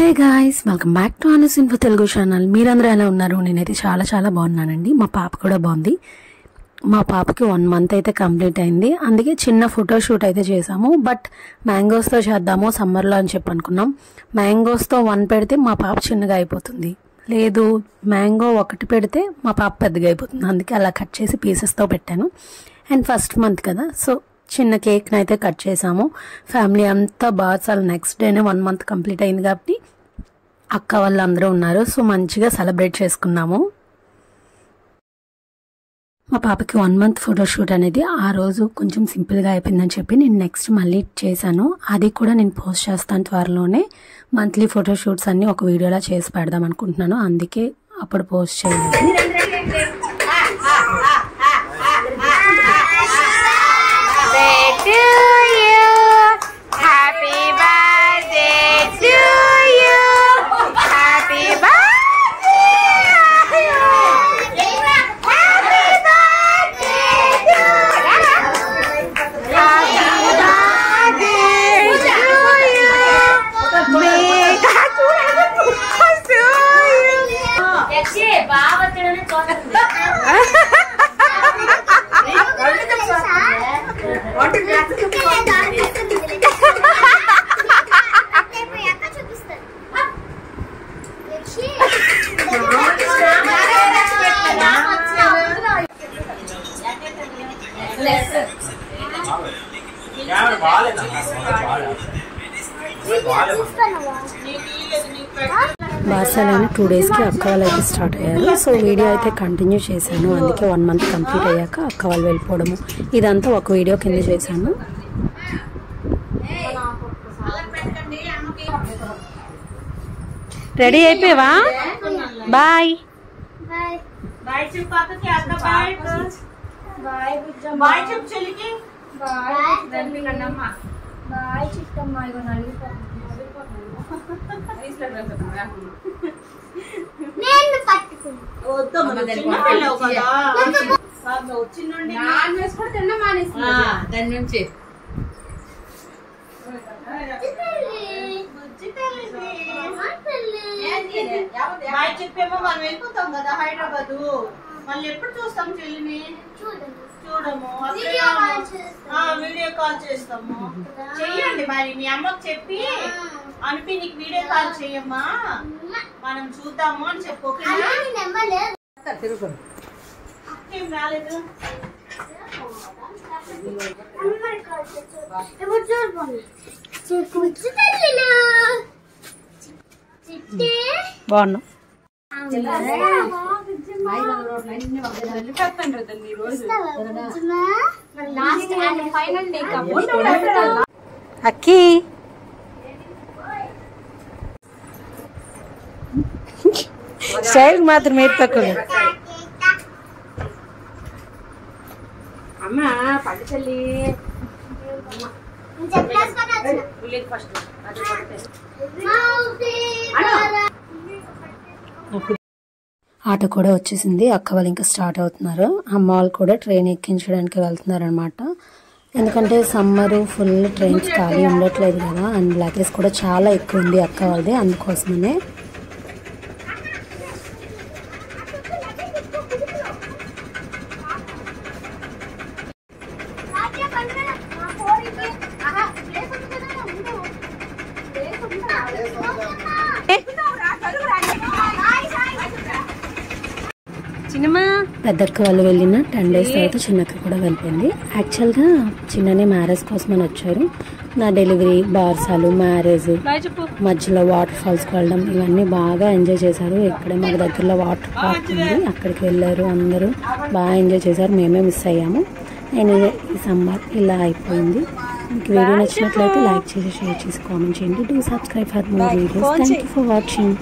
Hey guys, welcome back to Anu's info Telugu channel. మీరందరూ ఎలా ఉన్నారు? నేనైతే చాలా చాలా బాగున్నానండి. మా పాప కూడా బాగుంది. మా పాపకి 1 month అయితే కంప్లీట్ అయింది. అందుకే చిన్న ఫోటోషూట్ అయితే చేసాము. బట్ మ్యాంగోస్తో చేద్దాము సమ్మర్లో అని చెప్పి అనుకున్నాం. మ్యాంగోస్తో 1 పెడితే మా పాప చిన్నగా అయిపోతుంది, లేదు మ్యాంగో 1 పెడితే మా పాప పెద్దగా అయిపోతుంది. అందుకే అలా కట్ చేసి పీసెస్తో పెట్టాను. అండ్ ఫస్ట్ మంత్ కదా, సో చిన్న కేక్ని అయితే కట్ చేసాము. ఫ్యామిలీ అంతా బాగా చాలా నెక్స్ట్ డేనే 1 month కంప్లీట్ అయింది కాబట్టి అక్క వాళ్ళు అందరూ ఉన్నారు. సో మంచిగా సెలబ్రేట్ చేసుకున్నాము. మా పాపకి 1 month ఫోటోషూట్ అనేది ఆ రోజు కొంచెం సింపుల్గా అయిపోయిందని చెప్పి నేను నెక్స్ట్ మళ్ళీ చేశాను. అది కూడా నేను పోస్ట్ చేస్తాను త్వరలోనే. మంత్లీ ఫోటోషూట్స్ అన్నీ ఒక వీడియోలా చేసి పెడదాం అనుకుంటున్నాను, అందుకే అప్పుడు పోస్ట్ చేయలేదు. బార్సలోని 2 daysకి అక్క వాళ్ళు అయితే స్టార్ట్ అయ్యారు. సో వీడియో అయితే కంటిన్యూ చేశాను. అందుకే 1 month కంప్లీట్ అయ్యాక అక్క వాళ్ళు వెళ్ళిపోవడము ఇదంతా ఒక వీడియో కింద చేశాను. రెడీ అయిపోయావా? బాయ్ బాయ్ చెప్పు పాపకి. అక్క బాయ్ బాయ్ బాయ్ చెప్పు చెల్లికి. బాయ్ దండికన్నమ్మ. బాయ్ చిట్టమ్మ. ఇగో నేను పట్టుకున్నా. వద్దమ్మ చిన్న పిల్లవు కదా. బాగా వచ్చిందండి. నాన్ వేసుకొని తిన్న మానేసి దాని నుంచి బాయ్ చెప్పేమో మనం వెళ్ళిపోతాం కదా హైదరాబాద్. మళ్ళీ ఎప్పుడు చూస్తాం చెల్లిని? చూడము, వీడియో కాల్ చేస్తాము. చెయ్యండి మరి మీ అమ్మకి చెప్పి అనిపి నీకు వీడియో కాల్ చెయ్యమ్మా, మనం చూద్దాము అని చెప్పు. ఏం రాలేదు. బాగున్నా అక్కి. స్టైల్ మాత్రం ఏది తక్కువ. అమ్మా పండు చెల్లి ఆటో కూడా వచ్చేసింది. అక్క వాళ్ళు ఇంకా స్టార్ట్ అవుతున్నారు. అమ్మ వాళ్ళు కూడా ట్రైన్ ఎక్కించడానికి వెళ్తున్నారు అనమాట. ఎందుకంటే సమ్మర్ ఫుల్ ట్రైన్స్ ఖాళీ ఉండట్లేదు కదా, అండ్ లగేజ్ కూడా చాలా ఎక్కువ ఉంది అక్క వాళ్ళది, అందుకోసమనే. పెద్దక్క వాళ్ళు వెళ్ళిన 10 days తర్వాత చిన్నక్క కూడా వెళ్ళిపోయింది. యాక్చువల్గా చిన్ననే మ్యారేజ్ కోసమని వచ్చారు. నా డెలివరీ, బార్సాలు, మ్యారేజ్ మధ్యలో వాటర్ ఫాల్స్కి వెళ్ళడం ఇవన్నీ బాగా ఎంజాయ్ చేశారు. ఇక్కడే మాకు దగ్గరలో వాటర్ పార్క్ ఉంది, అక్కడికి వెళ్ళారు. అందరూ బాగా ఎంజాయ్ చేశారు, మేమే మిస్ అయ్యాము. ఎనీవే ఈ సమ్మర్ ఇలా అయిపోయింది. మీకు వీడియో నచ్చినట్లయితే లైక్ చేసి, షేర్ చేసి, కామెంట్ చేయండి. Do subscribe for more videos. Thank you for watching.